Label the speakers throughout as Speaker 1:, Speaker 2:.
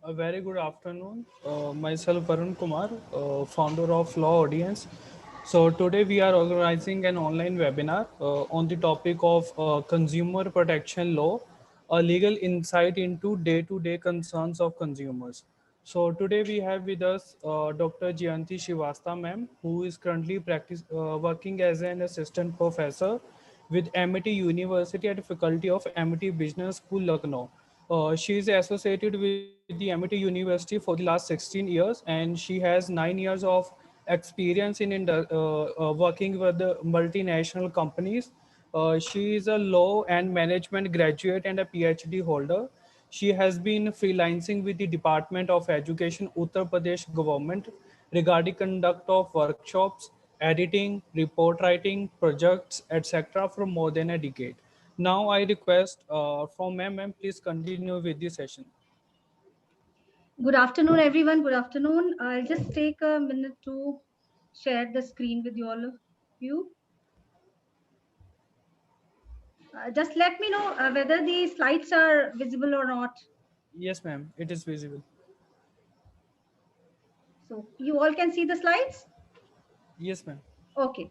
Speaker 1: A very good afternoon. Myself Varun Kumar, founder of Law Audience. So today we are organizing an online webinar on the topic of consumer protection law, a legal insight into day-to-day concerns of consumers. So today we have with us Dr. Jayanti Shivasta ma'am, who is currently working as an assistant professor with Amity University at the Faculty of Amity Business School, Lucknow. She is associated with the Amity University for the last 16 years, and she has 9 years of experience in working with the multinational companies. She is a law and management graduate and a PhD holder. She has been freelancing with the Department of Education, Uttar Pradesh government regarding conduct of workshops, editing, report writing, projects, etc. for more than a decade. Now I request from ma'am, please continue with the session.
Speaker 2: Good afternoon, everyone. Good afternoon. I'll just take a minute to share the screen with you all of you. Just let me know whether the slides are visible or not.
Speaker 1: Yes, ma'am, it is visible.
Speaker 2: So you all can see the slides?
Speaker 1: Yes, ma'am.
Speaker 2: Okay.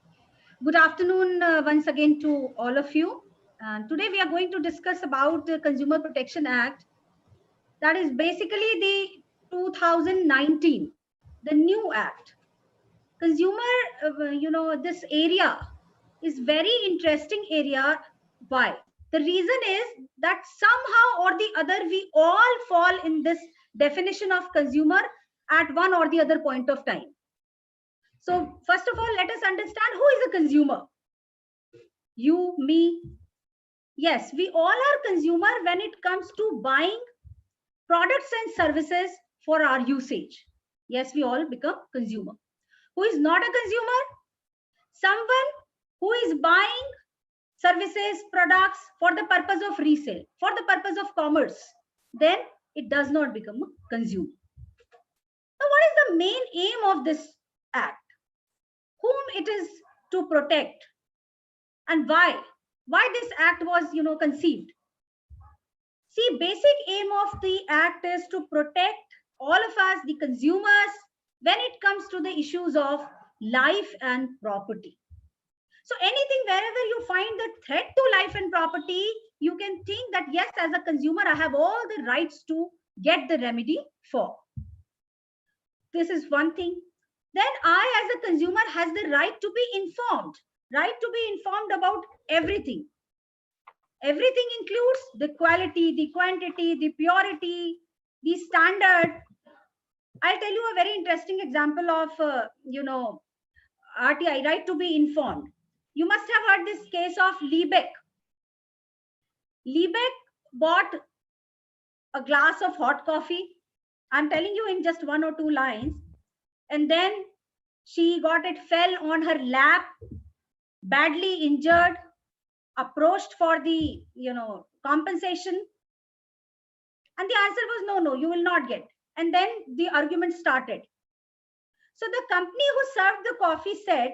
Speaker 2: Good afternoon once again to all of you. And today we are going to discuss about the Consumer Protection Act. That is basically the 2019, the new act. Consumer, this area is very interesting area. Why? The reason is that somehow or the other we all fall in this definition of consumer at one or the other point of time. So first of all, let us understand who is a consumer. You, me. Yes, we all are consumer when it comes to buying products and services for our usage. Yes, we all become consumer. Who is not a consumer? Someone who is buying services, products for the purpose of resale, for the purpose of commerce, then it does not become a consumer. Now, what is the main aim of this act? Whom it is to protect, and why? Why this act was, conceived? See, basic aim of the act is to protect all of us, the consumers, when it comes to the issues of life and property. So anything wherever you find the threat to life and property, you can think that yes, as a consumer, I have all the rights to get the remedy for. This is one thing. Then I, as a consumer, has the right to be informed, right to be informed about everything. Everything includes the quality, the quantity, the purity, the standard. I'll tell you a very interesting example of, RTI, right to be informed. You must have heard this case of Liebeck. Liebeck bought a glass of hot coffee. I'm telling you in just one or two lines. And then she got it fell on her lap, badly injured, approached for the, compensation. And the answer was no, you will not get. And then the argument started. So the company who served the coffee said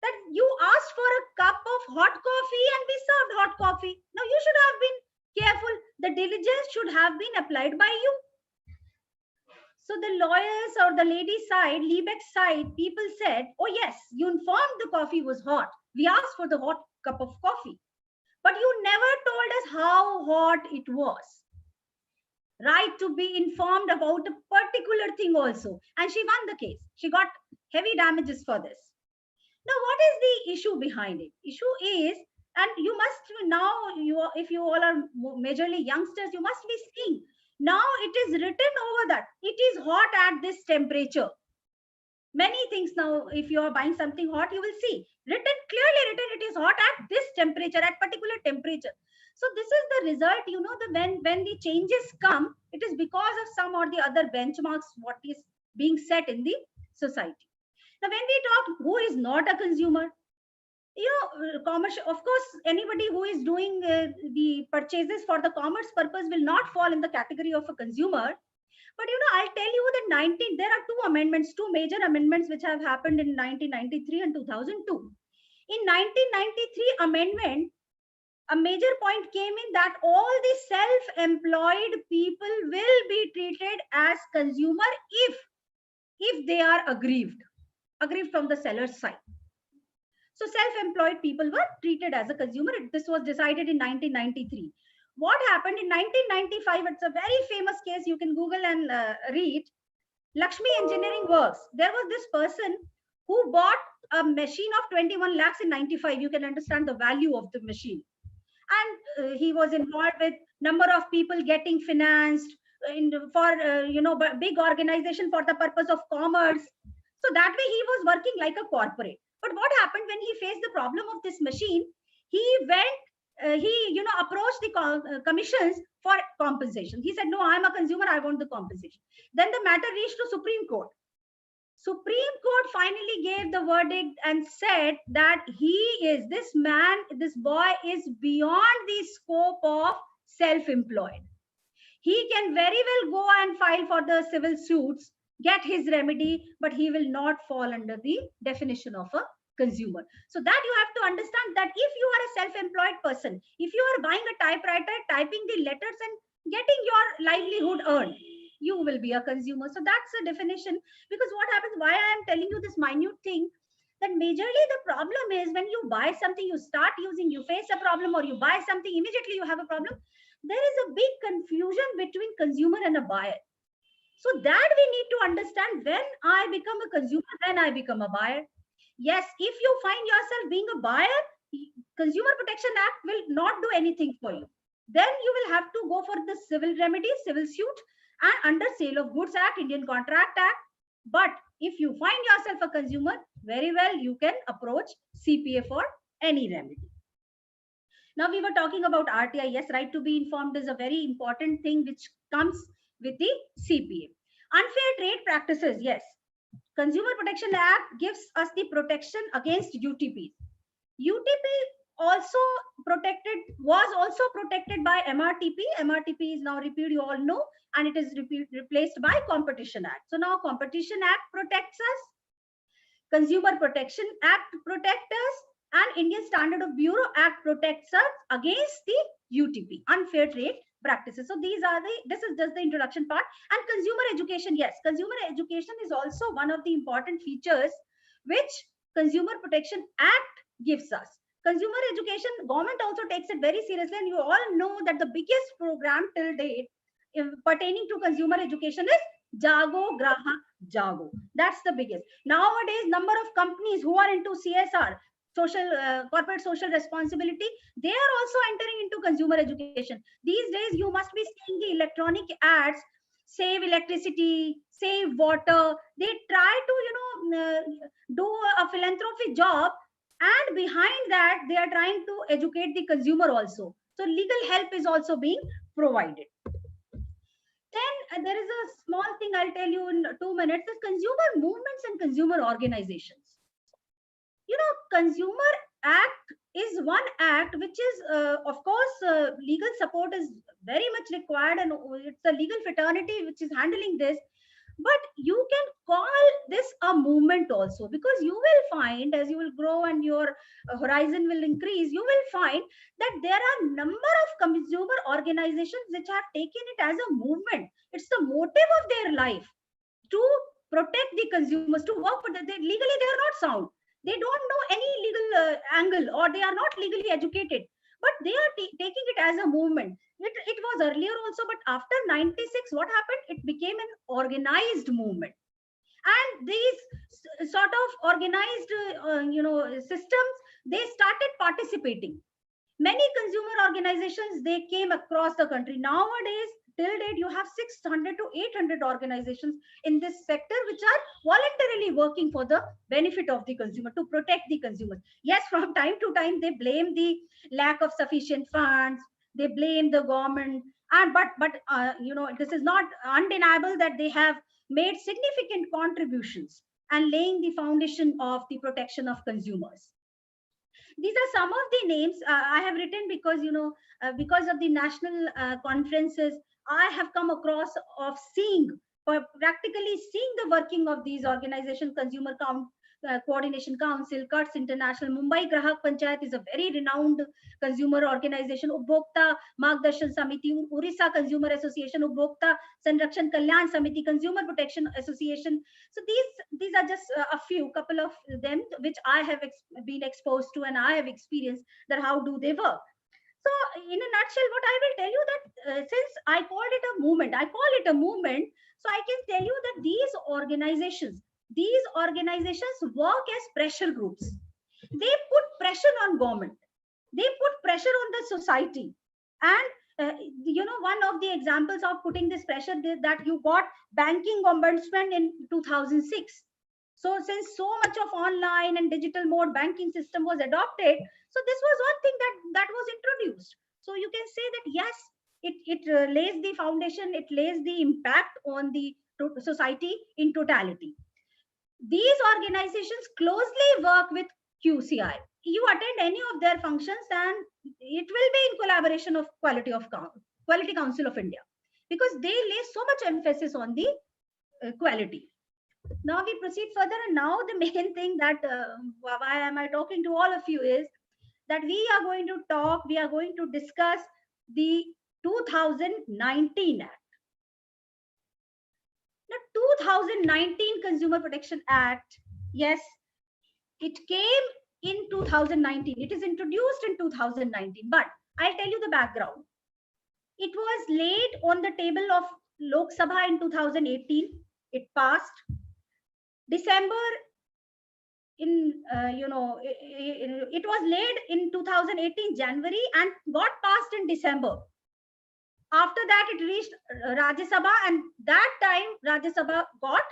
Speaker 2: that you asked for a cup of hot coffee and we served hot coffee. Now you should have been careful. The diligence should have been applied by you. So the lawyers or the lady side, Liebeck's side, people said, oh yes, you informed the coffee was hot. We asked for the hot cup of coffee. But you never told us how hot it was. Right to be informed about a particular thing also. And she won the case. She got heavy damages for this. Now, what is the issue behind it? Issue is, and you must now, if you all are majorly youngsters, you must be seeing. Now it is written over that it is hot at this temperature. Many things now, if you are buying something hot, you will see clearly written it is hot at this temperature, at particular temperature. So this is the result, when the changes come, it is because of some or the other benchmarks what is being set in the society. Now, when we talk who is not a consumer, commercial, of course, anybody who is doing the purchases for the commerce purpose will not fall in the category of a consumer. But I'll tell you that there are two major amendments which have happened in 1993 and 2002. In 1993 amendment, a major point came in that all the self-employed people will be treated as consumer if they are aggrieved from the seller's side. So self-employed people were treated as a consumer. This was decided in 1993. What happened in 1995? It's a very famous case. You can Google and read. Lakshmi Engineering Works. There was this person who bought a machine of 21 lakhs in 95. You can understand the value of the machine. And he was involved with number of people getting financed for big organization for the purpose of commerce. So that way he was working like a corporate. But what happened when he faced the problem of this machine? He went, he approached the commissions for compensation. He said, no, I'm a consumer, I want the compensation. Then the matter reached to Supreme Court. Supreme Court finally gave the verdict and said that this boy is beyond the scope of self-employed. He can very well go and file for the civil suits, get his remedy, but he will not fall under the definition of a consumer. So that you have to understand that if you are a self-employed person, if you are buying a typewriter, typing the letters and getting your livelihood earned, you will be a consumer. So that's a definition. Because what happens, why I am telling you this minute thing, that majorly the problem is when you buy something, you start using, you face a problem, or you buy something, immediately you have a problem. There is a big confusion between consumer and a buyer. So that we need to understand, when I become a consumer, then I become a buyer. Yes, if you find yourself being a buyer, Consumer Protection Act will not do anything for you. Then you will have to go for the civil remedy, civil suit, and under Sale of Goods Act, Indian Contract Act. But if you find yourself a consumer, very well, you can approach CPA for any remedy. Now we were talking about RTI. Yes, right to be informed is a very important thing which comes with the CPA. Unfair trade practices. Yes, Consumer Protection Act gives us the protection against UTP. UTP was also protected by MRTP. MRTP is now repealed, you all know, and it is replaced by Competition Act. So now Competition Act protects us, Consumer Protection Act protects us, and Indian Standard of Bureau Act protects us against the UTP, unfair trade practices. So this is just the introduction part. And consumer education. Yes, consumer education is also one of the important features which Consumer Protection Act gives us. Consumer education, government also takes it very seriously, and you all know that the biggest program till date pertaining to consumer education is Jago Grahak Jago. That's the biggest. Nowadays, number of companies who are into CSR, corporate social responsibility, they are also entering into consumer education. These days, you must be seeing the electronic ads, save electricity, save water. They try to, do a philanthropy job, and behind that, they are trying to educate the consumer also. So legal help is also being provided. Then there is a small thing I'll tell you in 2 minutes, is consumer movements and consumer organizations. Consumer Act is one act which is, of course, legal support is very much required, and it's a legal fraternity which is handling this. But you can call this a movement also, because you will find, as you will grow and your horizon will increase, you will find that there are number of consumer organizations which have taken it as a movement. It's the motive of their life to protect the consumers, to work for them. Legally, they are not sound. They don't know any legal angle, or they are not legally educated, but they are taking it as a movement. It was earlier also, but after 96, what happened? It became an organized movement. And these sort of organized systems, they started participating. Many consumer organizations, they came across the country. Nowadays, till date, you have 600 to 800 organizations in this sector which are voluntarily working for the benefit of the consumer, to protect the consumers. Yes, from time to time, they blame the lack of sufficient funds, they blame the government, and but this is not undeniable that they have made significant contributions and laying the foundation of the protection of consumers. These are some of the names I have written because of the national conferences I have come across of practically seeing the working of these organizations, Coordination Council, CUTS International, Mumbai Grahak Panchayat is a very renowned consumer organization, Ubhokta Margdarshan Samiti, Orissa Consumer Association, Ubhokta Sanrakshan Kalyan Samiti, Consumer Protection Association. So these are just a few, couple of them which I have been exposed to and I have experienced that how do they work. So in a nutshell, what I will tell you that since I called it a movement, I call it a movement. So I can tell you that these organizations work as pressure groups. They put pressure on government. They put pressure on the society. And one of the examples of putting this pressure that you got banking ombudsman in 2006. So since so much of online and digital mode banking system was adopted, so this was one thing that was introduced. So you can say that yes, it lays the foundation, it lays the impact on the society in totality. These organizations closely work with QCI. You attend any of their functions and it will be in collaboration of Quality Council of India, because they lay so much emphasis on the quality. Now we proceed further, and now the main thing that why am I talking to all of you is that we are going to discuss the 2019 Act. The 2019 Consumer Protection Act, yes, it came in 2019. It is introduced in 2019, but I'll tell you the background. It was laid on the table of Lok Sabha in 2018. It passed. December it was laid in 2018 January and got passed in December. After that, it reached Rajya Sabha, and that time Rajya Sabha got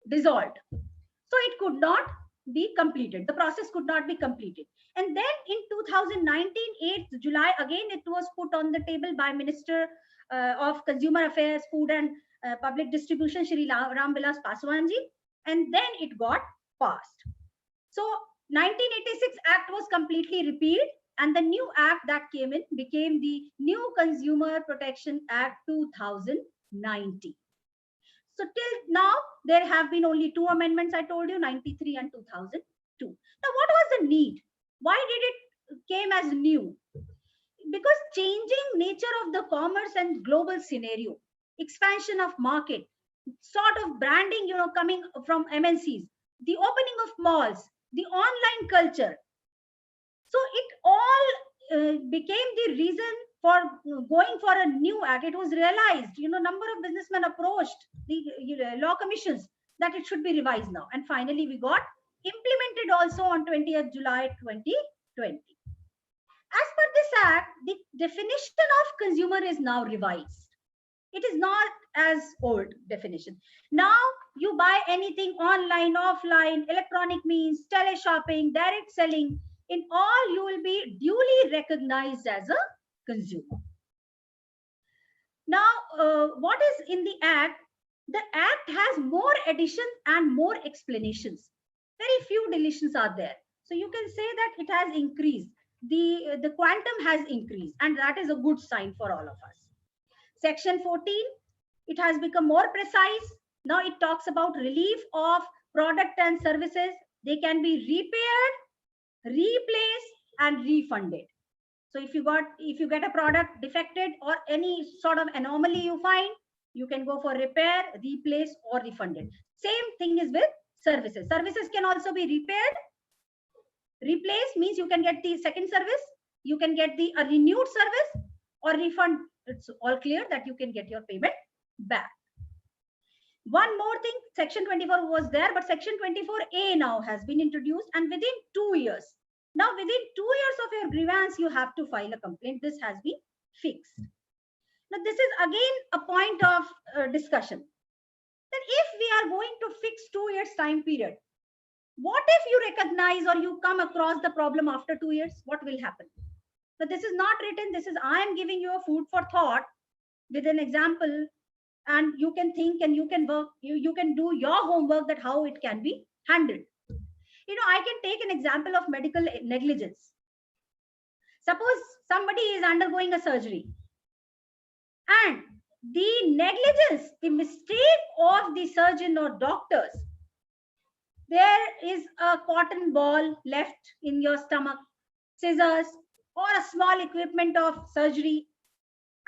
Speaker 2: dissolved. So it could not be completed. The process could not be completed. And then in 2019, 8th July, again, it was put on the table by Minister of Consumer Affairs, Food and Public Distribution, Shri Ram Vilas Paswan ji, and then it got passed. So 1986 Act was completely repealed, and the new act that came in became the New Consumer Protection Act 2019. So till now, there have been only two amendments, I told you, 93 and 2002. Now, what was the need? Why did it came as new? Because changing nature of the commerce and global scenario, expansion of market, sort of branding, coming from MNCs, the opening of malls, the online culture. So it all became the reason for going for a new act. It was realized, number of businessmen approached the law commissions that it should be revised now. And finally, we got implemented also on 20th July 2020. As per this act, the definition of consumer is now revised. It is not as old definition. Now you buy anything online, offline, electronic means, tele-shopping, direct selling, in all you will be duly recognized as a consumer. Now, what is in the act? The act has more additions and more explanations. Very few deletions are there. So you can say that it has increased. The quantum has increased, and that is a good sign for all of us. Section 14, it has become more precise. Now it talks about relief of product and services. They can be repaired, replaced, and refunded. So if you get a product defected or any sort of anomaly you find, you can go for repair, replace, or refunded. Same thing is with services. Services can also be repaired. Replace means you can get the second service, you can get a renewed service, or refund. It's all clear that you can get your payment back. One more thing, section 24 was there, but section 24A now has been introduced, and within 2 years. Now within 2 years of your grievance, you have to file a complaint. This has been fixed. Now this is again a point of discussion. That if we are going to fix 2 years time period, what if you recognize or you come across the problem after 2 years? What will happen? So this is not written. This is I am giving you a food for thought with an example, and you can think and you can work. You can do your homework that how it can be handled. I can take an example of medical negligence. Suppose somebody is undergoing a surgery, and the negligence, the mistake of the surgeon or doctors there is a cotton ball left in your stomach, scissors, or a small equipment of surgery,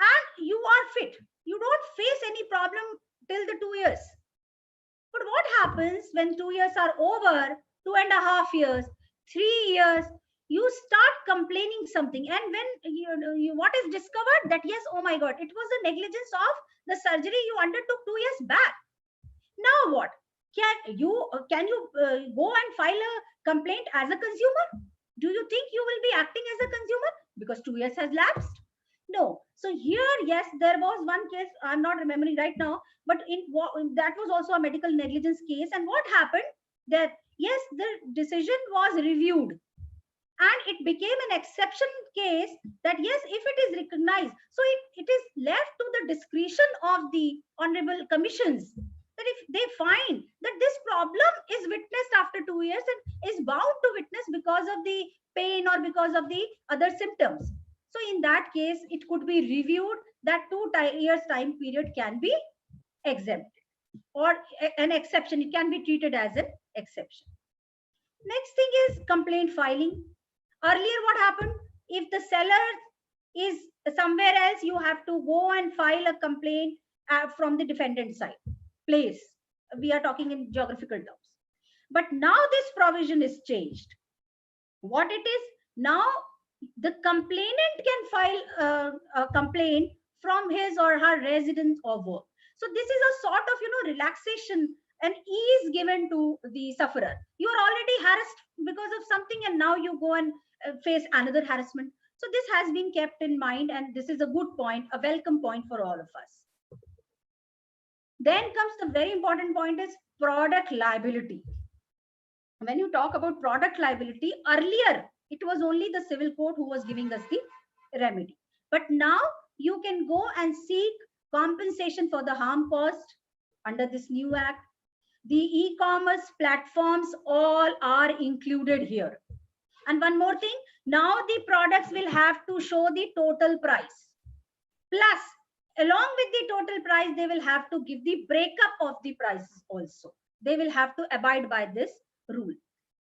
Speaker 2: and you are fit. You don't face any problem till the 2 years. But what happens when 2 years are over, 2.5 years, 3 years, you start complaining something. And when what is discovered that yes, oh my God, it was the negligence of the surgery you undertook 2 years back. Now what? Can you go and file a complaint as a consumer? Do you think you will be acting as a consumer because 2 years has lapsed? No. So here, yes, there was one case, I'm not remembering right now, but that was also a medical negligence case. And what happened? That yes, the decision was reviewed and it became an exception case, that yes, if it is recognized, so it is left to the discretion of the honorable commissions, that if they find that this problem is witnessed after 2 years and is bound to witness because of the pain or because of the other symptoms, so in that case it could be reviewed, that 2 years time period can be exempted, or an exception, it can be treated as an exception. Next thing is complaint filing. Earlier, what happened? If the seller is somewhere else, you have to go and file a complaint from the defendant side. Place. We are talking in geographical terms. But now this provision is changed. What it is? Now the complainant can file a complaint from his or her residence or work. So this is a sort of relaxation and ease given to the sufferer. You are already harassed because of something, and now you go and face another harassment. So this has been kept in mind, and this is a good point, a welcome point for all of us. Then comes the very important point, is product liability. When you talk about product liability, earlier it was only the civil court who was giving us the remedy. But now you can go and seek compensation for the harm caused under this new act. The e-commerce platforms all are included here. And one more thing, now the products will have to show the total price. Plus, along with the total price, they will have to give the breakup of the prices also. They will have to abide by this rule.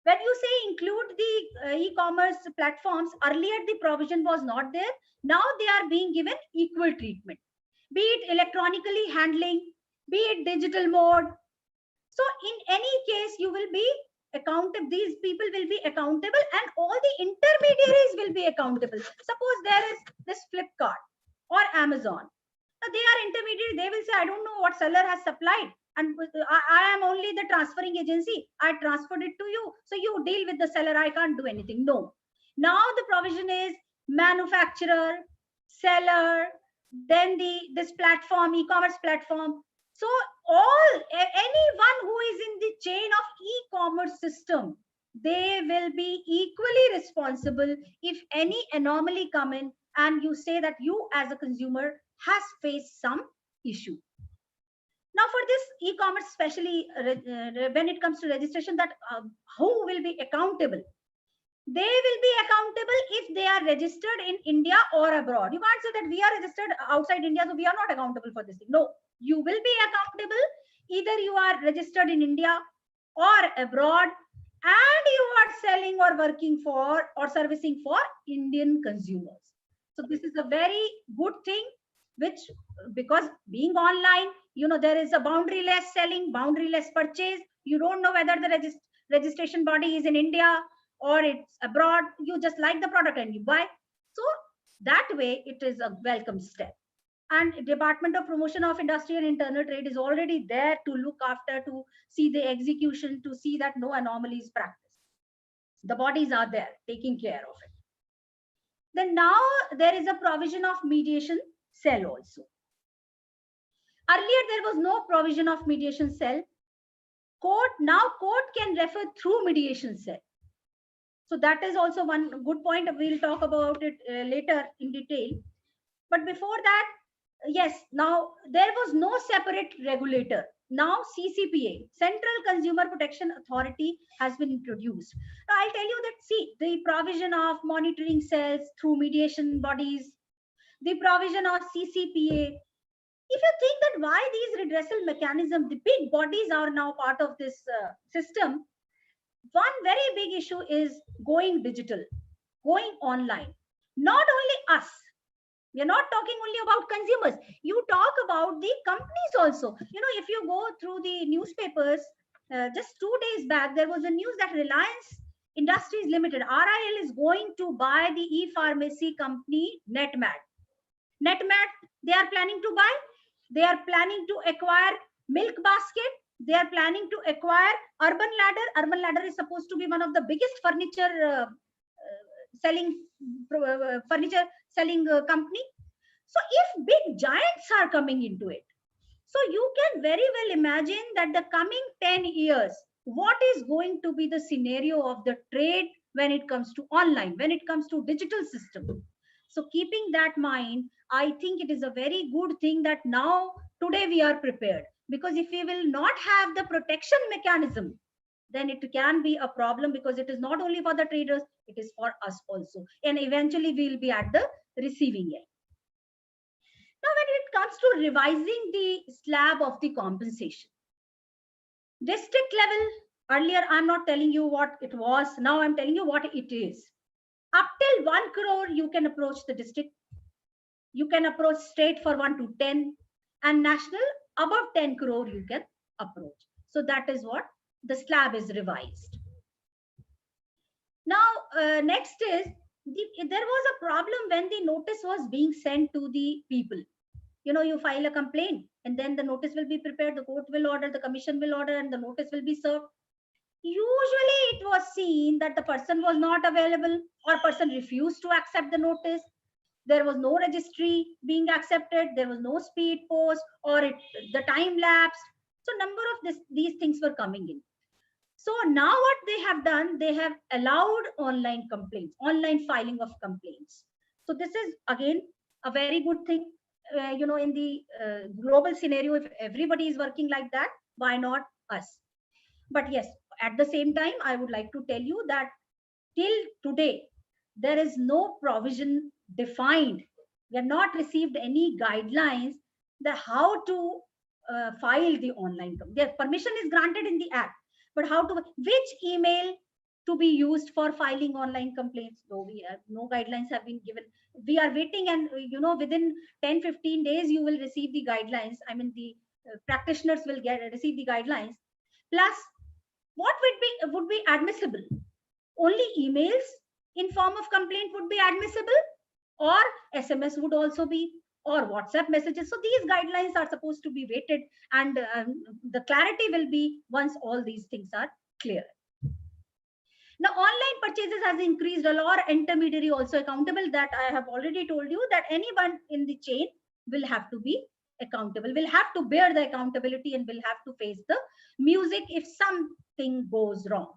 Speaker 2: When you say include the e-commerce platforms, earlier the provision was not there. Now they are being given equal treatment, be it electronically handling, be it digital mode. So in any case, you will be accountable. These people will be accountable, and all the intermediaries will be accountable. Suppose there is this Flipkart or Amazon. Now they are intermediary. They will say, I don't know what seller has supplied, and I am only the transferring agency. I transferred it to you, so you deal with the seller. I can't do anything. No. Now the provision is manufacturer, seller, then this platform, e-commerce platform. So anyone who is in the chain of e-commerce system, they will be equally responsible if any anomaly come in and you say that you as a consumer has faced some issue. Now for this e-commerce, especially when it comes to registration, that who will be accountable? They will be accountable if they are registered in India or abroad. You can't say that we are registered outside India, so we are not accountable for this thing. No, you will be accountable either you are registered in India or abroad, and you are selling or working for or servicing for Indian consumers. So this is a very good thing, which, because being online, there is a boundaryless selling, boundaryless purchase. You don't know whether the registration body is in India or it's abroad. You just like the product and you buy. So that way it is a welcome step. And Department of Promotion of Industry and Internal Trade is already there to look after, to see the execution, to see that no anomalies practiced. The bodies are there taking care of it. Then now there is a provision of mediation cell also. Earlier there was no provision of mediation cell. Now court can refer through mediation cell. So that is also one good point. We'll talk about it later in detail. But before that, yes, now there was no separate regulator. Now CCPA, Central Consumer Protection Authority, has been introduced. Now I'll tell you that, see, the provision of monitoring cells through mediation bodies, the provision of CCPA. If you think that why these redressal mechanisms, the big bodies are now part of this system, One very big issue is going digital, going online. Not only us, we are not talking only about consumers. You talk about the companies also. If you go through the newspapers, just 2 days back, there was a news that Reliance Industries Limited, RIL, is going to buy the e-pharmacy company Netmat. Netmat, they are planning to buy. They are planning to acquire Milk Basket. They are planning to acquire Urban Ladder. Urban Ladder is supposed to be one of the biggest selling furniture selling company. So if big giants are coming into it, so you can very well imagine that the coming 10 years, what is going to be the scenario of the trade when it comes to online, when it comes to digital system. So keeping that mind, I think it is a very good thing that now today we are prepared, because if we will not have the protection mechanism, then it can be a problem, because it is not only for the traders, it is for us also, and eventually we will be at the receiving end. Now, when it comes to revising the slab of the compensation, district level, earlier I'm not telling you what it was, now I'm telling you what it is. Up till 1 crore, you can approach the district. You can approach state for 1 to 10, and national above 10 crore you can approach. So that is what the slab is revised. Now, next is, there was a problem when the notice was being sent to the people. You file a complaint, and then the notice will be prepared, the court will order, the commission will order, and the notice will be served. Usually it was seen that the person was not available, or person refused to accept the notice. There was no registry being accepted, there was no speed post, or the time lapsed. So number of these things were coming in. So now what they have done, they have allowed online complaints, online filing of complaints. So this is again a very good thing. In the global scenario, if everybody is working like that, why not us? But yes, at the same time, I would like to tell you that till today, there is no provision defined. We have not received any guidelines that how to file the online. The permission is granted in the act, but how to, which email to be used for filing online complaints? No, we have no guidelines have been given. We are waiting, and within 10-15 days you will receive the guidelines. I mean, the practitioners will receive the guidelines. Plus, what would be admissible? Only emails in form of complaint would be admissible, or SMS would also be, or WhatsApp messages. So these guidelines are supposed to be weighted, and the clarity will be once all these things are clear. Now, online purchases has increased a lot. Intermediary also accountable. That I have already told you, that anyone in the chain will have to be accountable, will have to bear the accountability, and will have to face the music if something goes wrong.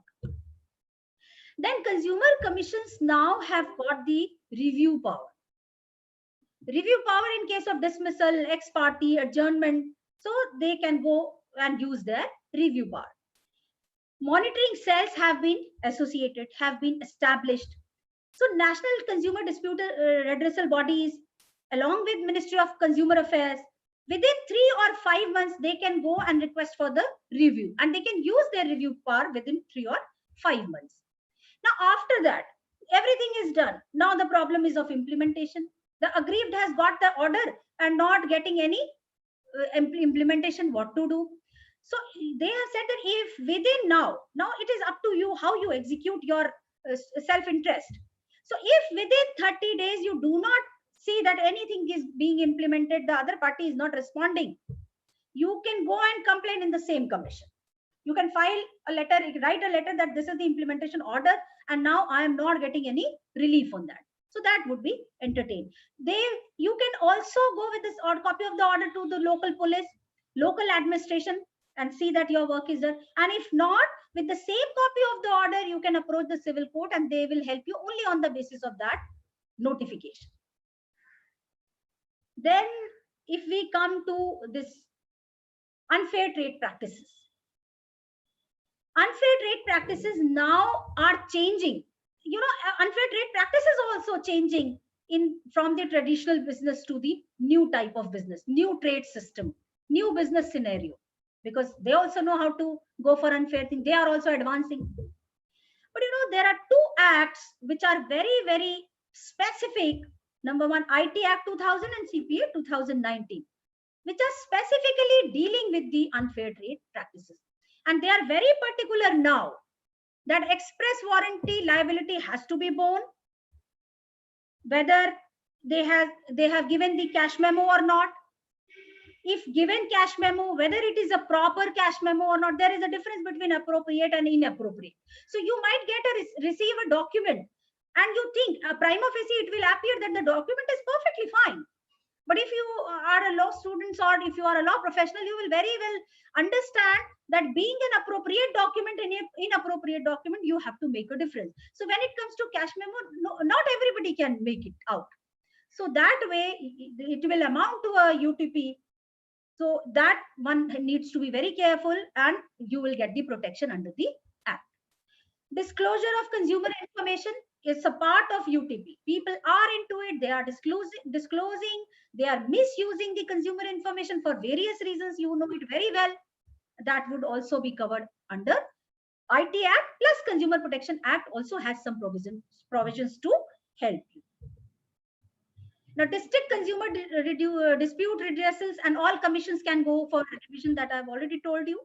Speaker 2: Then consumer commissions now have got the review power. Review power in case of dismissal, ex parte, adjournment. So they can go and use their review power. Monitoring cells have been associated, have been established. So national consumer dispute redressal bodies, along with Ministry of Consumer Affairs, within 3 or 5 months, they can go and request for the review, and they can use their review power within 3 or 5 months. Now, after that, everything is done. Now the problem is of implementation. The aggrieved has got the order and not getting any implementation, what to do? So they have said that if within now it is up to you how you execute your self-interest. So if within 30 days you do not see that anything is being implemented, the other party is not responding, you can go and complain in the same commission. You can file a letter, write a letter that this is the implementation order, and now I am not getting any relief on that. So that would be entertained. You can also go with this odd copy of the order to the local police, local administration, and see that your work is done. And if not, with the same copy of the order, you can approach the civil court, and they will help you only on the basis of that notification. Then, if we come to this unfair trade practices, unfair trade practices now are changing. Unfair trade practices also changing from the traditional business to the new type of business, new trade system, new business scenario, because they also know how to go for unfair thing. They are also advancing. But there are two acts which are very, very specific. Number one, IT Act 2000 and CPA 2019, which are specifically dealing with the unfair trade practices. And they are very particular now that express warranty liability has to be borne, whether they have given the cash memo or not. If given cash memo, whether it is a proper cash memo or not, there is a difference between appropriate and inappropriate. So you might receive a document and you think prima facie it will appear that the document is perfectly fine. But if you are a law student or if you are a law professional, you will very well understand that being an appropriate document and inappropriate document, you have to make a difference. So when it comes to cash memo, not everybody can make it out. So that way, it will amount to a UTP. So that one needs to be very careful and you will get the protection under the Act. Disclosure of consumer information is a part of UTP. People are into it. They are disclosing. They are misusing the consumer information for various reasons. You know it very well. That would also be covered under IT Act, plus Consumer Protection Act also has some provisions to help you. Now, district consumer dispute redressals and all commissions can go for revision, that I've already told you.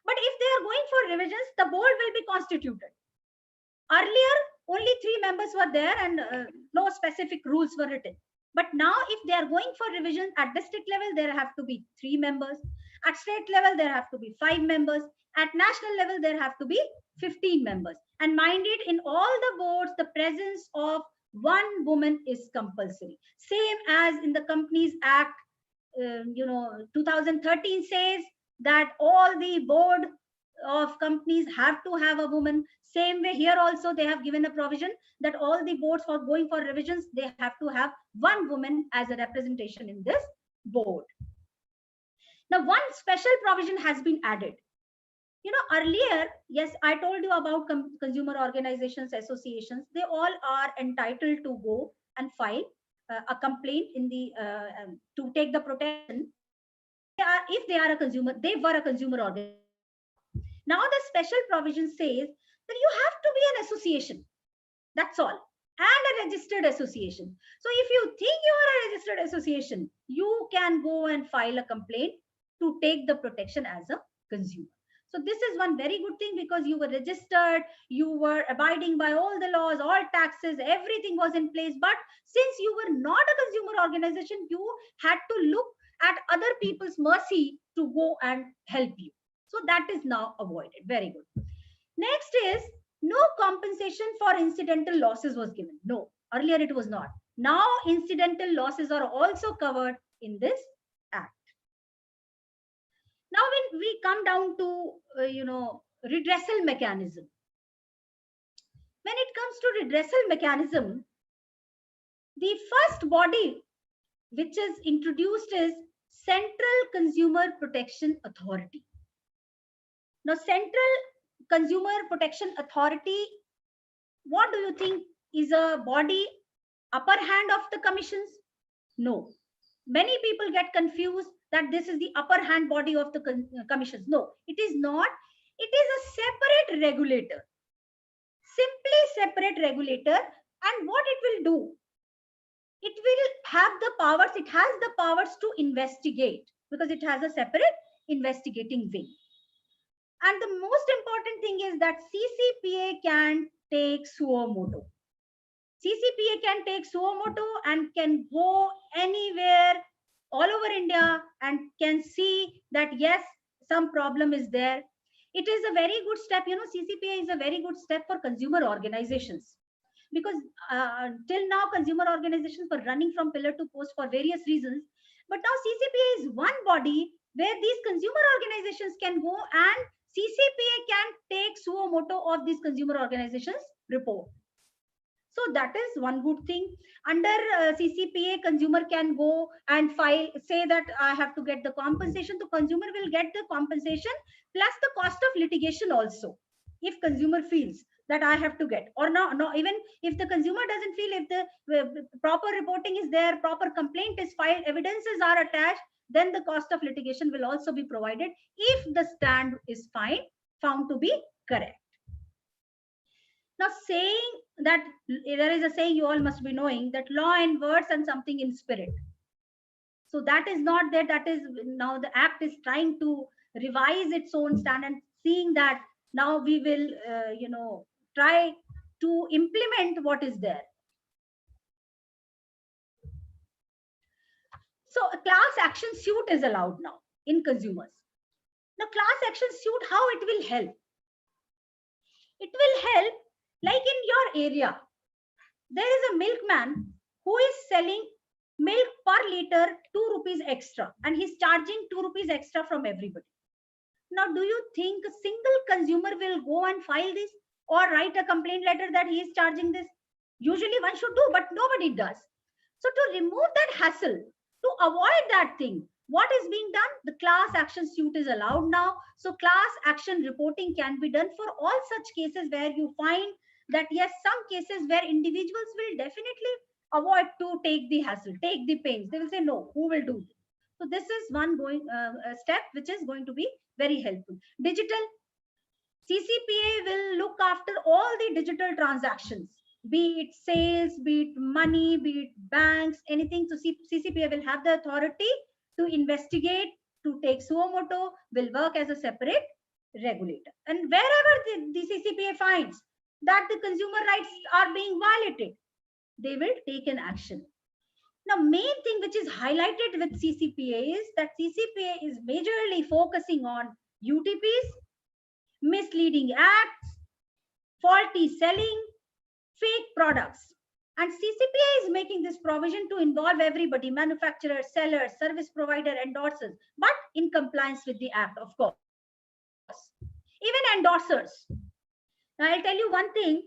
Speaker 2: But if they are going for revisions, the board will be constituted. Earlier, only 3 members were there and no specific rules were written. But now, if they are going for revision at district level, there have to be 3 members. At state level, there have to be 5 members. At national level, there have to be 15 members. And mind it, in all the boards, the presence of 1 woman is compulsory. Same as in the Companies Act, 2013 says that all the board of companies have to have a woman. Same way here also they have given a provision that all the boards for going for revisions, they have to have 1 woman as a representation in this board. Now, one special provision has been added. Earlier, yes, I told you about consumer organizations, associations. They all are entitled to go and file a complaint in the to take the protection. If they are a consumer, they were a consumer organization. Now the special provision says that you have to be an association. That's all. And a registered association. So if you think you are a registered association, you can go and file a complaint to take the protection as a consumer. So this is one very good thing because you were registered, you were abiding by all the laws, all taxes, everything was in place. But since you were not a consumer organization, you had to look at other people's mercy to go and help you. So that is now avoided. Very good. Next is no compensation for incidental losses was given. No, earlier it was not. Now incidental losses are also covered in this Act. Now, when we come down to, redressal mechanism. When it comes to redressal mechanism, the first body which is introduced is Central Consumer Protection Authority. Now, Central Consumer Protection Authority, what do you think is a body upper hand of the commissions? No. Many people get confused that this is the upper hand body of the commissions. No, it is not. It is a separate regulator. Simply separate regulator. And what it will do? It will have the powers, it has the powers to investigate because it has a separate investigating wing. And the most important thing is that CCPA can take suo motu. CCPA can take suo motu and can go anywhere all over India and can see that yes, some problem is there. It is a very good step. CCPA is a very good step for consumer organizations because till now consumer organizations were running from pillar to post for various reasons. But now CCPA is one body where these consumer organizations can go and CCPA can take suo motu of these consumer organizations report. So that is one good thing. Under CCPA, consumer can go and file, say that I have to get the compensation. The consumer will get the compensation plus the cost of litigation also. If consumer feels that I have to get, or no, even if the consumer doesn't feel, if the proper reporting is there, proper complaint is filed, evidences are attached, then the cost of litigation will also be provided if the stand is found to be correct. Now, saying that, there is a saying you all must be knowing, that law in words and something in spirit. So that is not there. That is, now the act is trying to revise its own stand, and seeing that now we will, try to implement what is there. So a class action suit is allowed now in consumers. Now, class action suit, how it will help? It will help, like in your area, there is a milkman who is selling milk per liter 2 rupees extra, and he's charging 2 rupees extra from everybody. Now, do you think a single consumer will go and file this or write a complaint letter that he is charging this? Usually one should do, but nobody does. So to remove that hassle, to avoid that thing, what is being done? The class action suit is allowed now. So class action reporting can be done for all such cases where you find that, yes, some cases where individuals will definitely avoid to take the hassle, take the pains. They will say, no, who will do this? So this is one step which is going to be very helpful. Digital, CCPA will look after all the digital transactions, be it sales, be it money, be it banks, anything. So CCPA will have the authority to investigate, to take suo motu, will work as a separate regulator. And wherever the CCPA finds that the consumer rights are being violated, they will take an action. Now, main thing which is highlighted with CCPA is that CCPA is majorly focusing on UTPs, misleading acts, faulty selling, fake products. And CCPA is making this provision to involve everybody, manufacturers, sellers, service provider, endorsers, but in compliance with the act, of course. Even endorsers. Now, I'll tell you one thing.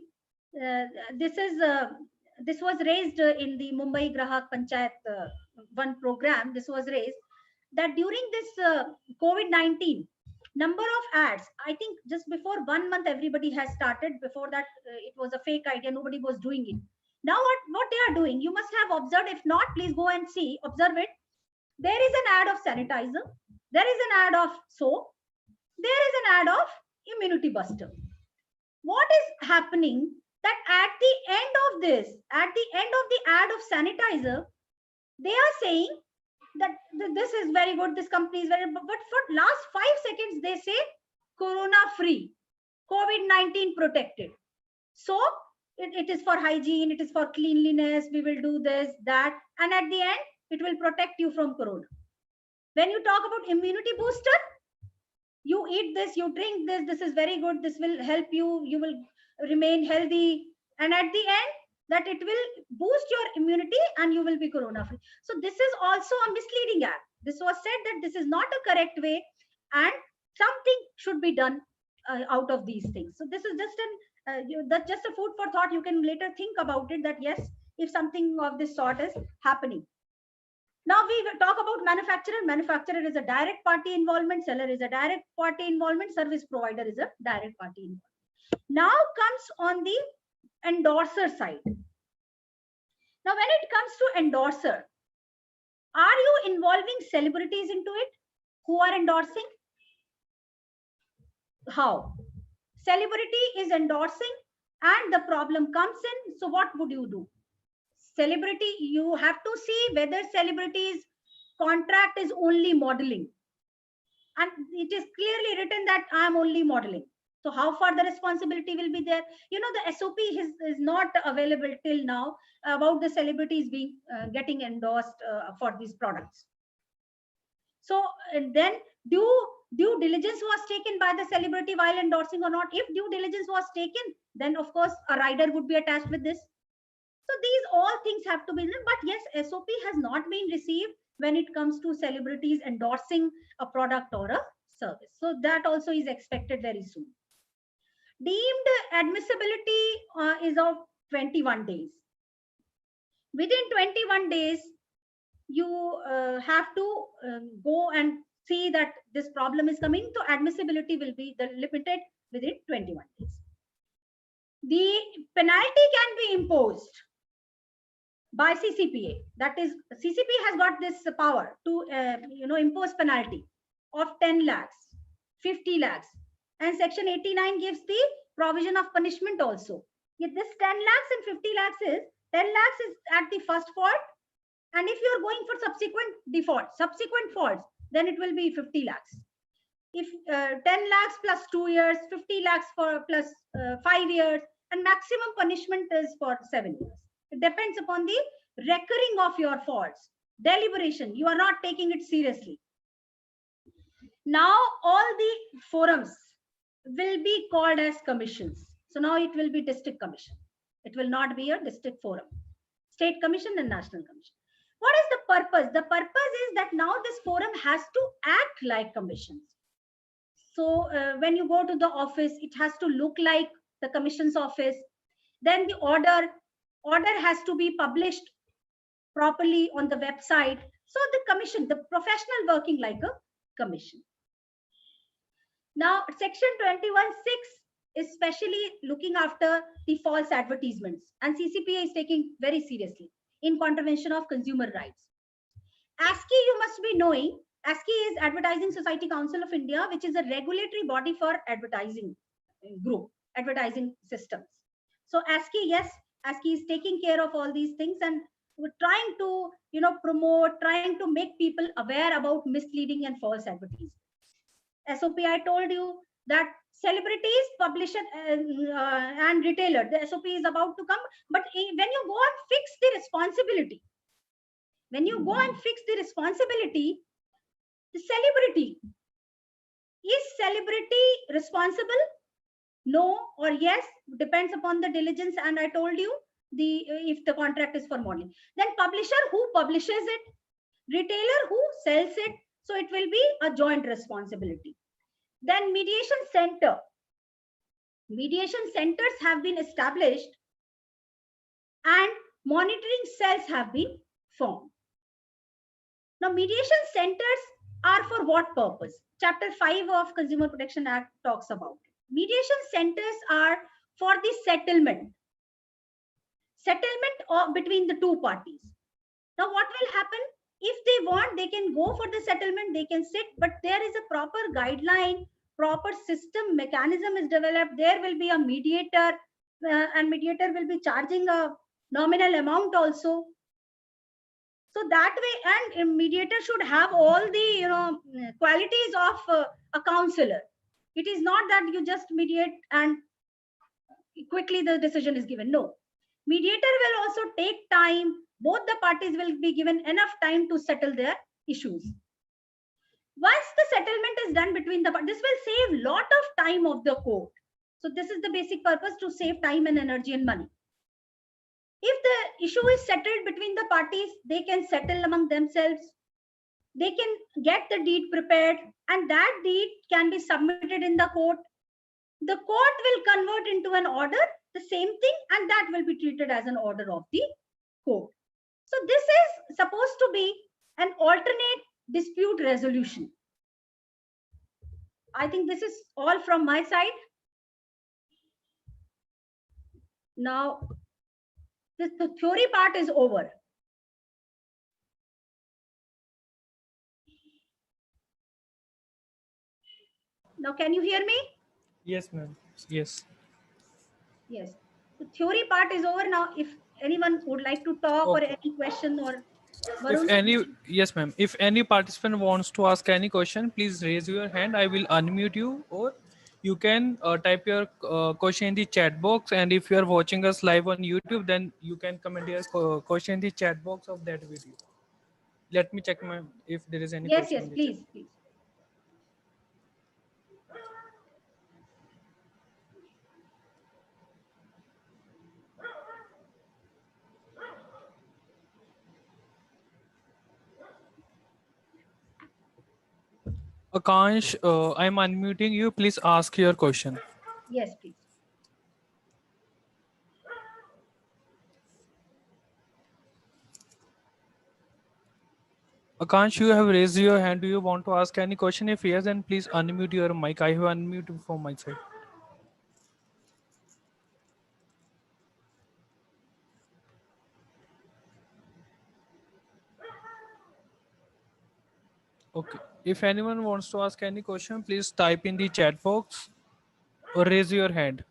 Speaker 2: This was raised in the Mumbai Grahak Panchayat one program. This was raised that during this COVID-19, number of ads, I think just before 1 month everybody has started. Before that, it was a fake idea, nobody was doing it. Now what they are doing, you must have observed. If not, please go and see, observe it. There is an ad of sanitizer, there is an ad of soap, there is an ad of immunity buster. What is happening, that at the end of this, at the end of the ad of sanitizer, they are saying that this is very good, this company is very, but for last 5 seconds they say corona free, COVID-19 protected. So it is for hygiene, it is for cleanliness, we will do this, that, and at the end it will protect you from corona. When you talk about immunity booster, you eat this, you drink this, this is very good, this will help you, you will remain healthy, and at the end that it will boost your immunity and you will be corona free. So this is also a misleading act. This was said that this is not a correct way, and something should be done out of these things. So this is just that's just a food for thought. You can later think about it, that yes, if something of this sort is happening. Now we will talk about manufacturer. Manufacturer is a direct party involvement, seller is a direct party involvement, service provider is a direct party involvement. Now comes on the endorser side. Now when it comes to endorser, are you involving celebrities into it who are endorsing? How? Celebrity is endorsing and the problem comes in. So what would you do? Celebrity, you have to see whether celebrity's contract is only modeling. And it is clearly written that I am only modeling. So how far the responsibility will be there? You know, the SOP is not available till now about the celebrities being getting endorsed for these products. So then due diligence was taken by the celebrity while endorsing or not? If due diligence was taken, then of course a rider would be attached with this. So these all things have to be done. But yes, SOP has not been received when it comes to celebrities endorsing a product or a service. So that also is expected very soon. Deemed admissibility is of 21 days. Within 21 days, you have to go and see that this problem is coming. So admissibility will be limited within 21 days. The penalty can be imposed by CCPA. That is, CCPA has got this power to impose penalty of 10 lakhs, 50 lakhs, and section 89 gives the provision of punishment also. This 10 lakhs and 50 lakhs is 10 lakhs is at the first fault, and if you are going for subsequent faults, then it will be 50 lakhs. If 10 lakhs plus 2 years, 50 lakhs for plus 5 years, and maximum punishment is for 7 years. It depends upon the recurring of your faults. Deliberation, you are not taking it seriously. Now all the forums will be called as commissions. So now it will be district commission. It will not be a district forum. State commission and national commission. What is the purpose? The purpose is that now this forum has to act like commissions. So when you go to the office, it has to look like the commission's office. Then the order has to be published properly on the website. So the commission, the professional working like a commission. Now, section 21(6) is specially looking after the false advertisements, and CCPA is taking very seriously in contravention of consumer rights. ASCI, you must be knowing, ASCI is Advertising Society Council of India, which is a regulatory body for advertising group, advertising systems. So ASCI, yes, ASCI is taking care of all these things, and we're trying to, promote, trying to make people aware about misleading and false advertising. SOP, I told you that celebrities, publisher, and retailer, the SOP is about to come. But when you go and fix the responsibility, the celebrity, is celebrity responsible? No or yes, depends upon the diligence. And I told you if the contract is for modeling. Then publisher, who publishes it? Retailer, who sells it? So it will be a joint responsibility. Then mediation center. Mediation centers have been established and monitoring cells have been formed. Now, mediation centers are for what purpose? Chapter 5 of Consumer Protection Act talks about it. Mediation centers are for the settlement between the two parties. Now, what will happen? If they want, they can go for the settlement, they can sit, but there is a proper guideline, proper system mechanism is developed. There will be a mediator, and mediator will be charging a nominal amount also. So that way, and a mediator should have all the qualities of a counselor. It is not that you just mediate and quickly the decision is given. No, mediator will also take time. Both the parties will be given enough time to settle their issues. Once the settlement is done between the parties, this will save lot of time of the court. So this is the basic purpose, to save time and energy and money. If the issue is settled between the parties, they can settle among themselves. They can get the deed prepared, and that deed can be submitted in the court. The court will convert into an order, the same thing, and that will be treated as an order of the court. So this is supposed to be an alternate dispute resolution. I think this is all from my side. Now, the theory part is over. Now, can you hear me?
Speaker 1: Yes, ma'am. Yes.
Speaker 2: Yes. The theory part is over now. If anyone would like to talk or any question or
Speaker 1: yes, ma'am. If any participant wants to ask any question, please raise your hand. I will unmute you, or you can type your question in the chat box. And if you are watching us live on YouTube, then you can comment your question in the chat box of that video. Let me check if there is any question.
Speaker 2: Yes, please.
Speaker 1: Akansh, I'm unmuting you. Please ask your question.
Speaker 2: Yes, please.
Speaker 1: Akansh, you have raised your hand. Do you want to ask any question? If yes, then please unmute your mic. I have unmuted from my side. Okay. If anyone wants to ask any question, please type in the chat box or raise your hand.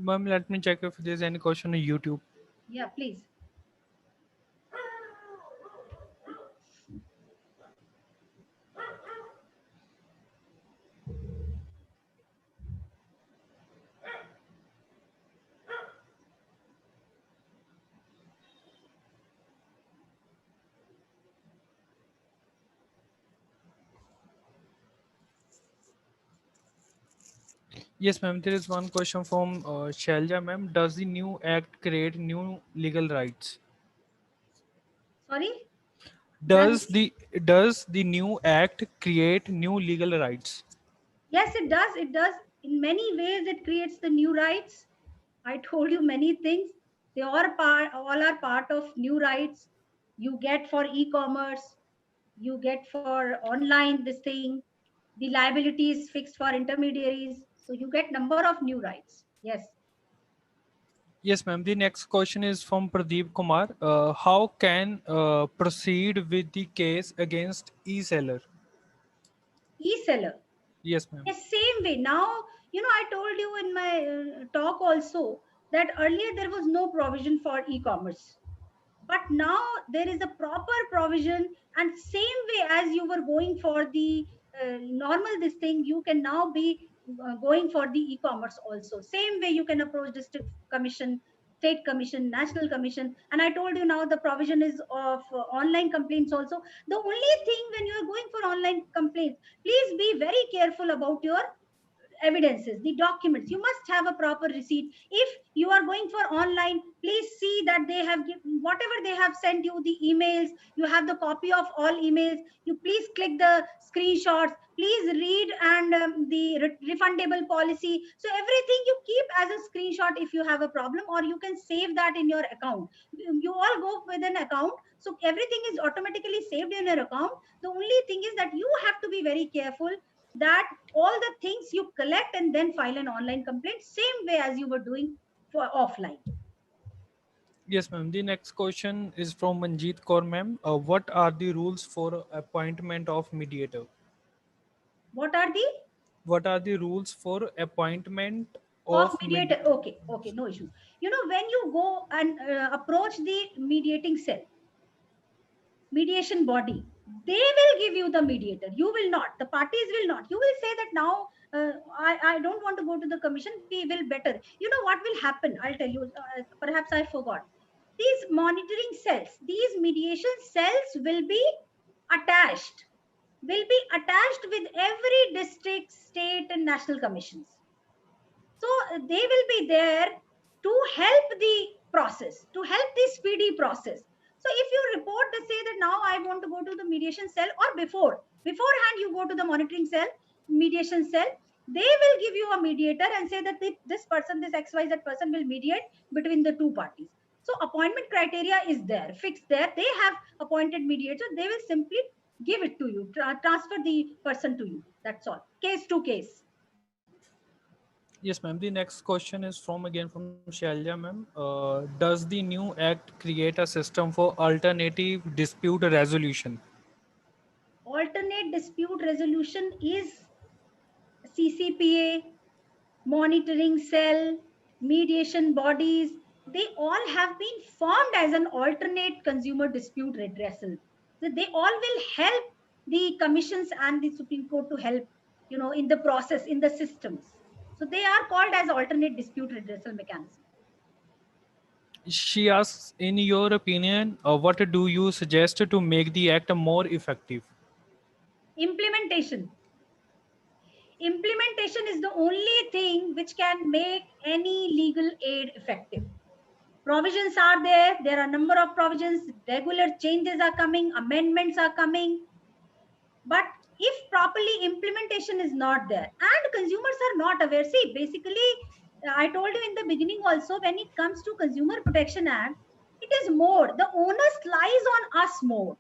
Speaker 1: Ma'am, let me check if there's any question on YouTube.
Speaker 2: Yeah, please.
Speaker 1: Yes, ma'am. There is one question from Shalja, ma'am. Does the new act create new legal rights?
Speaker 2: Sorry,
Speaker 1: Does
Speaker 2: does
Speaker 1: the new act create new legal rights?
Speaker 2: yes, it does. It does. In many ways, it creates the new rights. I told you many things. They all are part of new rights you get for e-commerce, you get for online this thing, the liability is fixed for intermediaries. So you get number of new rights. Yes.
Speaker 1: Yes, ma'am. The next question is from Pradeep Kumar. How can proceed with the case against e-seller?
Speaker 2: E-seller.
Speaker 1: Yes, ma'am.
Speaker 2: Yes, same way. Now, I told you in my talk also that earlier there was no provision for e-commerce. But now there is a proper provision, and same way as you were going for the normal this thing, you can now be going for the e-commerce also. Same way you can approach district commission, state commission, national commission. And I told you now the provision is of online complaints also. The only thing when you are going for online complaints, please be very careful about your evidences, the documents. You must have a proper receipt. If you are going for online, please see that they have given whatever they have sent you, the emails, you have the copy of all emails. You please click the screenshots, please read, and the refundable policy. So everything you keep as a screenshot if you have a problem, or you can save that in your account. You all go with an account, so everything is automatically saved in your account. The only thing is that you have to be very careful that all the things you collect and then file an online complaint, same way as you were doing for offline.
Speaker 1: Yes, ma'am. The next question is from Manjeet Kaur, ma'am. What are the rules for appointment of mediator?
Speaker 2: What are the
Speaker 1: What are the rules for appointment
Speaker 2: of
Speaker 1: of
Speaker 2: mediator? Okay, okay, no issues. When you go and approach the mediating cell, mediation body, they will give you the mediator. You will not. The parties will not. You will say that now I don't want to go to the commission. We will better. You know what will happen? I'll tell you. Perhaps I forgot. These monitoring cells, these mediation cells attached, will be attached with every district, state, and national commissions. So they will be there to help the process, to help the speedy process. So if you report to say that now I want to go to the mediation cell, or beforehand you go to the monitoring cell, mediation cell, they will give you a mediator and say that this person, this XYZ person will mediate between the two parties. So appointment criteria is there, fixed there. They have appointed mediator. They will simply give it to you, transfer the person to you. That's all. Case to case.
Speaker 1: Yes, ma'am. The next question is from again from Shalja, ma'am. Does the new act create a system for alternative dispute resolution?
Speaker 2: Alternate dispute resolution is CCPA, monitoring cell, mediation bodies. They all have been formed as an alternate consumer dispute redressal. So they all will help the commissions and the Supreme Court to help, in the process, in the systems. So they are called as alternate dispute redressal mechanism.
Speaker 1: She asks, in your opinion, what do you suggest to make the act more effective?
Speaker 2: Implementation. Implementation is the only thing which can make any legal aid effective. Provisions are there are a number of provisions, regular changes are coming, amendments are coming, but if properly implementation is not there and consumers are not aware, see, basically, I told you in the beginning also, when it comes to Consumer Protection Act, it is more, the onus lies on us more.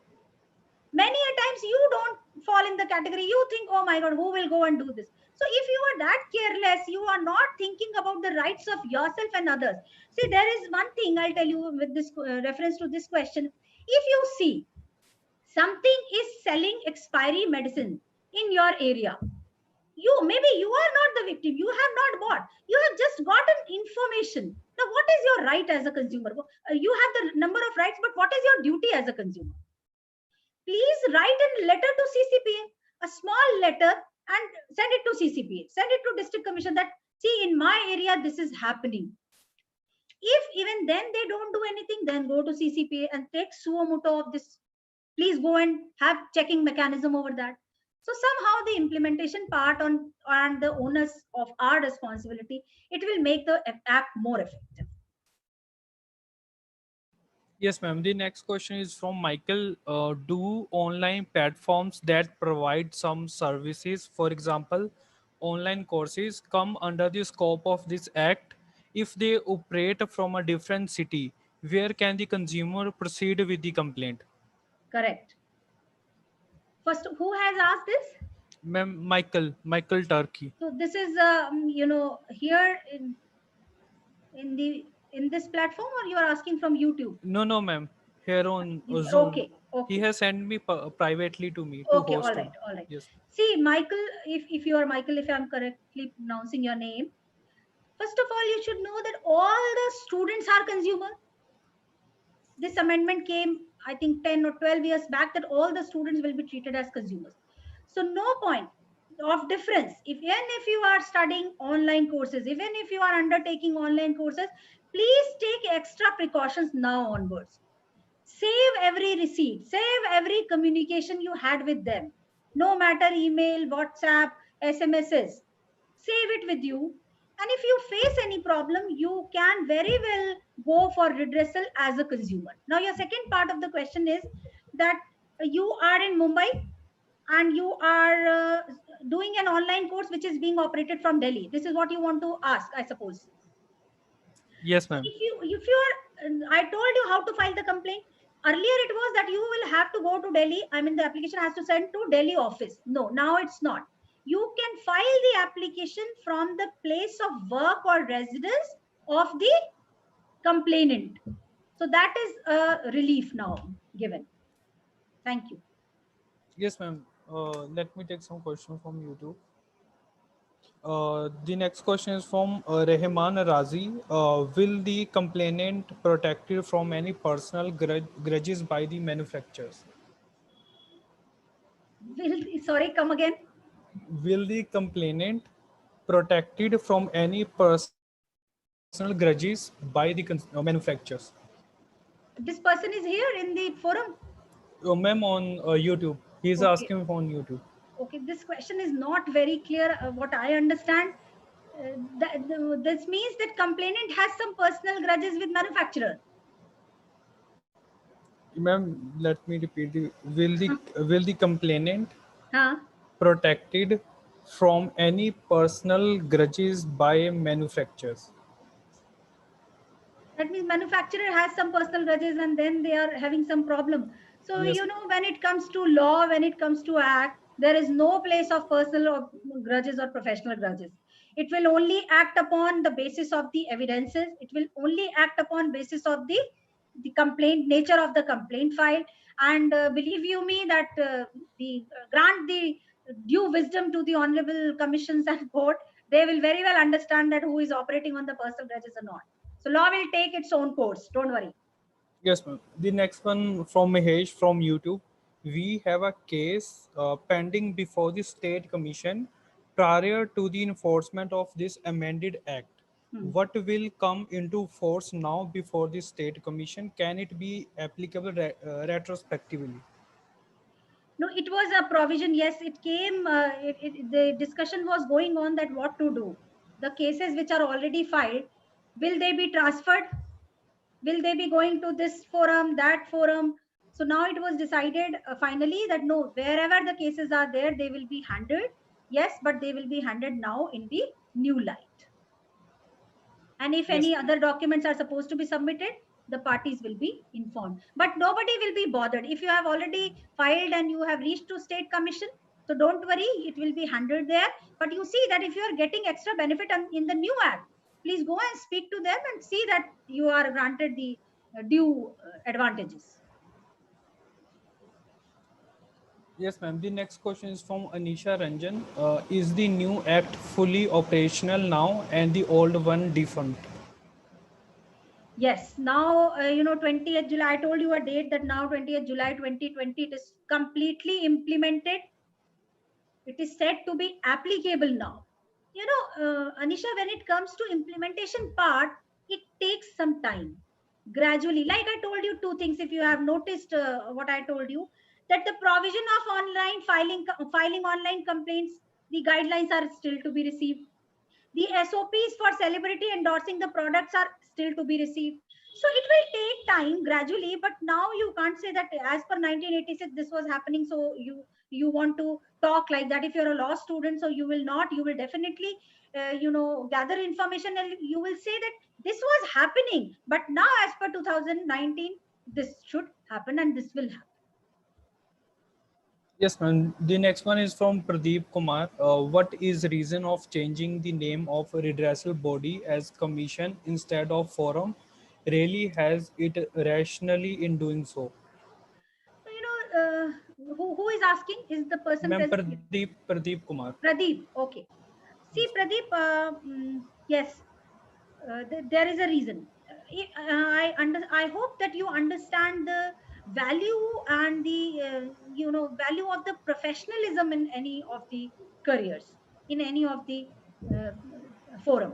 Speaker 2: Many a times you don't fall in the category, you think, oh my god, who will go and do this? So if you are that careless, you are not thinking about the rights of yourself and others. See, there is one thing I'll tell you with this reference to this question. If you see something is selling expiry medicine in your area, maybe you are not the victim, you have not bought, you have just gotten information. Now what is your right as a consumer? You have the number of rights, but what is your duty as a consumer? Please write a letter to CCPA, a small letter, and send it to CCPA, send it to district commission, that see, in my area this is happening. If even then they don't do anything, then go to CCPA and take suo moto of this. Please go and have checking mechanism over that. So somehow the implementation part on and the onus of our responsibility, it will make the act more effective.
Speaker 1: Yes, ma'am. The next question is from Michael. Do online platforms that provide some services, for example, online courses, come under the scope of this act? If they operate from a different city, where can the consumer proceed with the complaint?
Speaker 2: Correct. First, who has asked this?
Speaker 1: Ma'am, Michael Turkey.
Speaker 2: So this is here in this platform, or you are asking from YouTube?
Speaker 1: No, ma'am. Here on Zoom.
Speaker 2: Okay,
Speaker 1: He
Speaker 2: okay.
Speaker 1: has sent me privately to me to
Speaker 2: Okay, all
Speaker 1: host
Speaker 2: right,
Speaker 1: on.
Speaker 2: all right.
Speaker 1: Yes.
Speaker 2: See, Michael, if you are Michael, if I'm correctly pronouncing your name, first of all, you should know that all the students are consumer. This amendment came, I think, 10 or 12 years back, that all the students will be treated as consumers. So no point of difference. Even if you are studying online courses, even if you are undertaking online courses, please take extra precautions now onwards. Save every receipt, save every communication you had with them, no matter email, WhatsApp, SMSs. Save it with you. And if you face any problem, you can very well go for redressal as a consumer. Now, your second part of the question is that you are in Mumbai and you are doing an online course which is being operated from Delhi. This is what you want to ask, I suppose.
Speaker 1: Yes,
Speaker 2: So
Speaker 1: ma'am.
Speaker 2: if you are, I told you how to file the complaint. Earlier it was that you will have to go to Delhi. I mean, the application has to send to Delhi office. No, now it's not. You can file the application from the place of work or residence of the complainant. So that is a relief now given. Thank you.
Speaker 1: Yes, ma'am. Let me take some questions from YouTube. The next question is from Rehman Razi. Will the complainant protected from any personal grudges by the manufacturers?
Speaker 2: Sorry, come again.
Speaker 1: Will the complainant protected from any personal grudges by the manufacturers?
Speaker 2: This person is here in the forum.
Speaker 1: Ma'am, on YouTube. He is
Speaker 2: Okay.
Speaker 1: asking on YouTube.
Speaker 2: Okay, this question is not very clear. What I understand, this means that complainant has some personal grudges with manufacturer.
Speaker 1: Ma'am, let me repeat. Will the complainant
Speaker 2: Huh?
Speaker 1: protected from any personal grudges by manufacturers?
Speaker 2: That means manufacturer has some personal grudges and then they are having some problem. So,
Speaker 1: Yes.
Speaker 2: when it comes to law, when it comes to act, there is no place of personal or grudges or professional grudges. It will only act upon the basis of the evidences. It will only act upon basis of the complaint, nature of the complaint file. And believe you me that the grant the due wisdom to the honorable commissions and court, they will very well understand that who is operating on the personal grudges or not. So law will take its own course. Don't worry.
Speaker 1: Yes, ma'am. The next one from Mahesh from YouTube. We have a case pending before the state commission prior to the enforcement of this amended act.
Speaker 2: Hmm.
Speaker 1: What will come into force now before the state commission? Can it be applicable retrospectively?
Speaker 2: No, it was a provision. Yes, it came. The discussion was going on that what to do. The cases which are already filed, will they be transferred? Will they be going to this forum, that forum? So now it was decided finally that no, wherever the cases are there, they will be handled. Yes, but they will be handled now in the new light. And if
Speaker 1: Yes.
Speaker 2: any other documents are supposed to be submitted, the parties will be informed. But nobody will be bothered. If you have already filed and you have reached to state commission, so don't worry, it will be handled there. But you see that if you are getting extra benefit in the new act, please go and speak to them and see that you are granted the due advantages.
Speaker 1: Yes, ma'am. The next question is from Anisha Ranjan. Is the new act fully operational now and the old one defunct?
Speaker 2: Yes, now 20th July. I told you a date that now 20th July 2020 it is completely implemented. It is said to be applicable now. Anisha, when it comes to implementation part, it takes some time. Gradually, like I told you two things. If you have noticed what I told you, that the provision of online filing online complaints, the guidelines are still to be received. The SOPs for celebrity endorsing the products are still to be received. So it will take time gradually, but now you can't say that as per 1986 this was happening. So you want to talk like that. If you're a law student, so you will not. You will definitely gather information and you will say that this was happening. But now, as per 2019, this should happen and this will happen.
Speaker 1: Yes, ma'am. The next one is from Pradeep Kumar. What is reason of changing the name of redressal body as commission instead of forum? Really has it rationally in doing so?
Speaker 2: So, who is asking? Is the person
Speaker 1: Ma'am,
Speaker 2: present?
Speaker 1: Pradeep Kumar.
Speaker 2: Pradeep. Okay. See,
Speaker 1: Yes.
Speaker 2: Pradeep, yes, there is a reason. I hope that you understand the value and the value of the professionalism in any of the careers, in any of the uh, forum.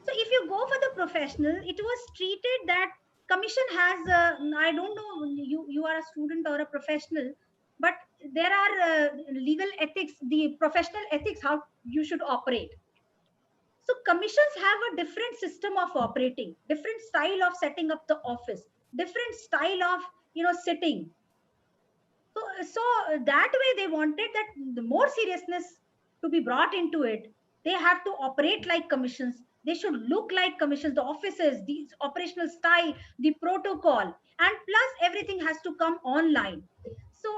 Speaker 2: So if you go for the professional, it was treated that commission has. I don't know, you are a student or a professional, but there are legal ethics, the professional ethics, how you should operate. So commissions have a different system of operating, different style of setting up the office, different style of sitting. So that way they wanted that the more seriousness to be brought into it. They have to operate like commissions. They should look like commissions. The offices, the operational style, the protocol, and plus everything has to come online. So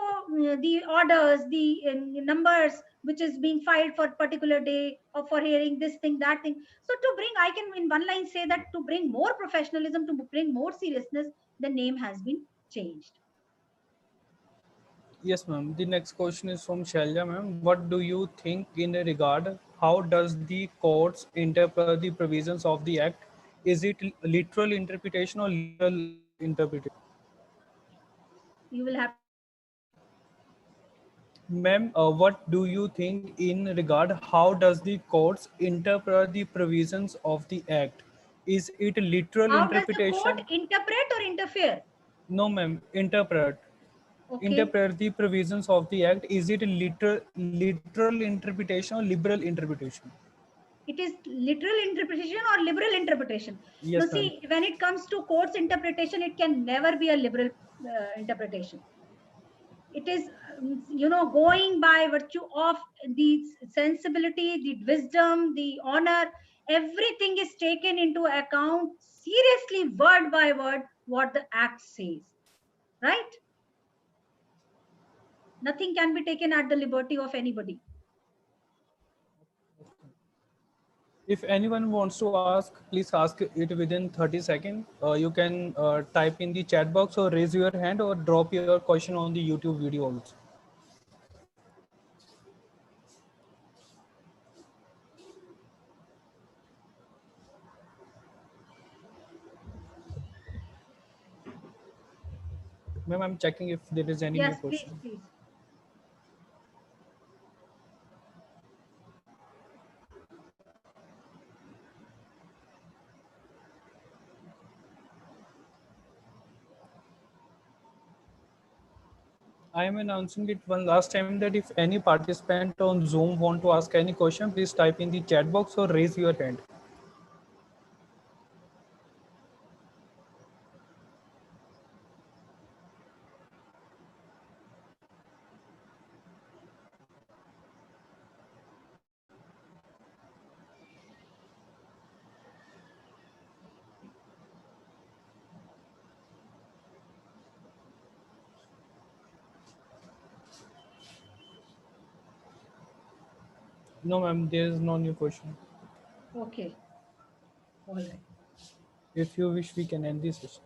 Speaker 2: the orders, the numbers which is being filed for particular day or for hearing this thing, that thing. So to bring, I can in one line say that to bring more professionalism, to bring more seriousness, the name has been changed.
Speaker 1: Yes, ma'am. The next question is from Shalja, ma'am. What do you think in regard? How does the courts interpret the provisions of the act? Is it literal interpretation or liberal interpretation?
Speaker 2: You will have to
Speaker 1: Ma'am, what do you think in regard? How does the courts interpret the provisions of the act? Is it literal
Speaker 2: How does the court
Speaker 1: interpretation?
Speaker 2: interpret or interfere?
Speaker 1: No, ma'am.
Speaker 2: Okay.
Speaker 1: Interpret the provisions of the act. Is it literal interpretation or liberal interpretation?
Speaker 2: It is literal interpretation or liberal interpretation. Now,
Speaker 1: Yes, ma'am.
Speaker 2: see, when it comes to court's interpretation, it can never be a liberal interpretation. It is, going by virtue of the sensibility, the wisdom, the honor, everything is taken into account seriously, word by word, what the act says, right? Nothing can be taken at the liberty of anybody.
Speaker 1: If anyone wants to ask, please ask it within 30 seconds. You can type in the chat box or raise your hand or drop your question on the YouTube video also. Ma'am, I'm checking if there is any new
Speaker 2: Yes, please,
Speaker 1: question.
Speaker 2: please.
Speaker 1: I am announcing it one last time that if any participant on Zoom want to ask any question, please type in the chat box or raise your hand. No, ma'am, there is no new question.
Speaker 2: Okay, all right.
Speaker 1: If you wish, we can end this session.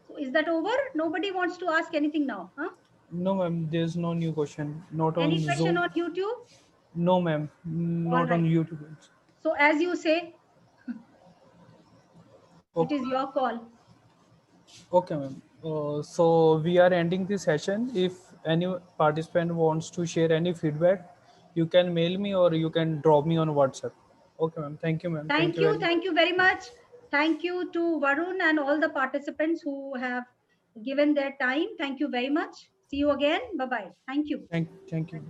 Speaker 2: So Is that over? Nobody wants to ask anything now, huh?
Speaker 1: No, ma'am. There's no new question. Not
Speaker 2: Any
Speaker 1: on
Speaker 2: question
Speaker 1: Zoom.
Speaker 2: on YouTube?
Speaker 1: No, ma'am.
Speaker 2: All
Speaker 1: Not on
Speaker 2: right.
Speaker 1: YouTube.
Speaker 2: So as you say, it
Speaker 1: Okay,
Speaker 2: is your call.
Speaker 1: okay, ma'am. So we are ending the session. If any participant wants to share any feedback, you can mail me or you can drop me on WhatsApp. Okay, ma'am. Thank you, ma'am. Thank
Speaker 2: Thank
Speaker 1: you
Speaker 2: you.
Speaker 1: very much.
Speaker 2: Thank you very much. Thank you to Varun and all the participants who have given their time. Thank you very much. See you again. Bye-bye. Thank you.
Speaker 1: Thank you.